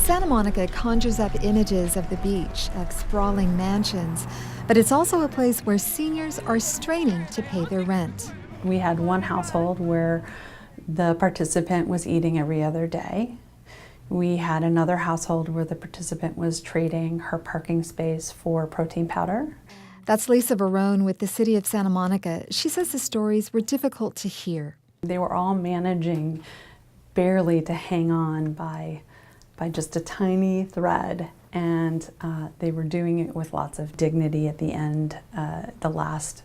Santa Monica conjures up images of the beach, of sprawling mansions, but it's also a place where seniors are straining to pay their rent. We had one household where the participant was eating every other day. We had another household where the participant was trading her parking space for protein powder. That's Lisa VARON with the City of Santa Monica. She says the stories were difficult to hear. They were all managing barely to hang on by just a tiny thread, and they were doing it with lots of dignity at the end, the last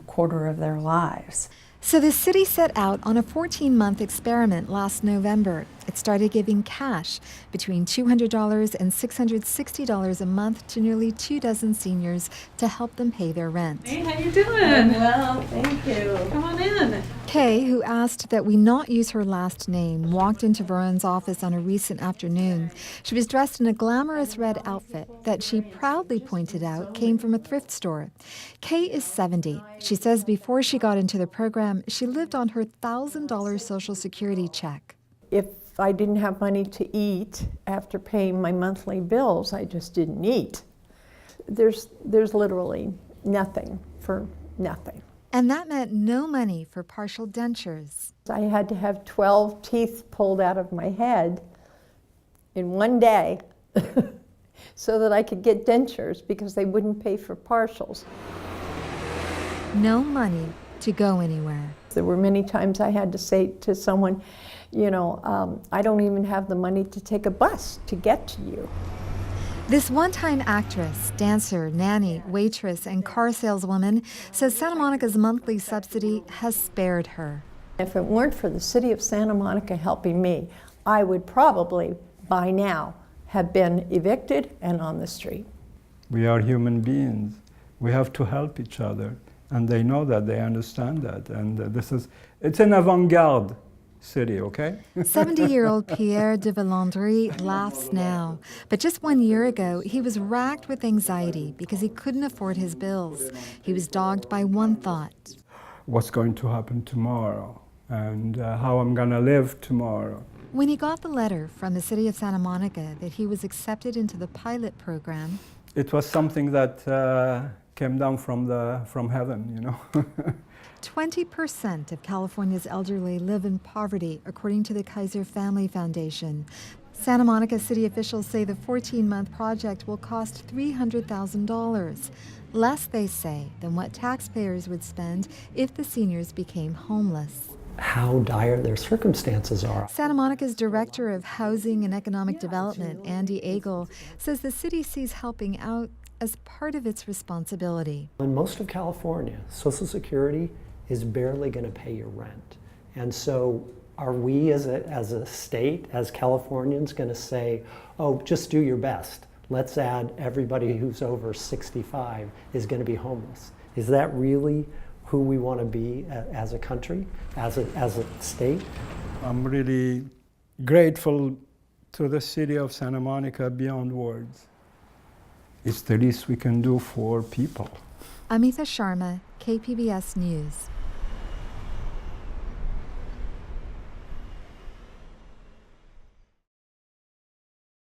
quarter of their lives. So the city set out on a 14-month experiment last November. It started giving cash between $200 and $660 a month to nearly 24 seniors to help them pay their rent. Hey, how you doing? I'm well, thank you. Come on in. Kay, who asked that we not use her last name, walked into VARON's office on a recent afternoon. She was dressed in a glamorous red outfit that she proudly pointed out came from a thrift store. Kay is 70. She says before she got into the program, she lived on her $1,000 Social Security check. If I didn't have money to eat after paying my monthly bills, I just didn't eat. There's literally nothing for nothing. And that meant no money for partial dentures. I had to have 12 teeth pulled out of my head in one day so that I could get dentures because they wouldn't pay for partials. No money to go anywhere. There were many times I had to say to someone, I don't even have the money to take a bus to get to you. This one-time actress, dancer, nanny, waitress, and car saleswoman says Santa Monica's monthly subsidy has spared her. If it weren't for the City of Santa Monica helping me, I would probably, by now, have been evicted and on the street. We are human beings. We have to help each other. And they know that, they understand that. And it's an avant-garde city, okay? 70-year-old PIERRE de VILLANDRY laughs now. But just 1 year ago, he was racked with anxiety because he couldn't afford his bills. He was dogged by one thought. What's going to happen tomorrow? And how I'm gonna live tomorrow? When he got the letter from the City of Santa Monica that he was accepted into the pilot program, it was something that came down from heaven, 20% of California's elderly live in poverty, according to the Kaiser Family Foundation. Santa Monica city officials say the 14-month project will cost $300,000, less, they say, than what taxpayers would spend if the seniors became homeless. How dire their circumstances are. Santa Monica's Director of Housing and Economic Development, Andy Agel, says the city sees helping out as part of its responsibility. In most of California, Social Security is barely going to pay your rent. And so are we as a state, as Californians, going to say, oh, just do your best. Let's add everybody who's over 65 is going to be homeless. Is that really who we want to be as a country, as a state? I'm really grateful to the city of Santa Monica beyond words. It's the least we can do for people. Amita, Sharma, KPBS News.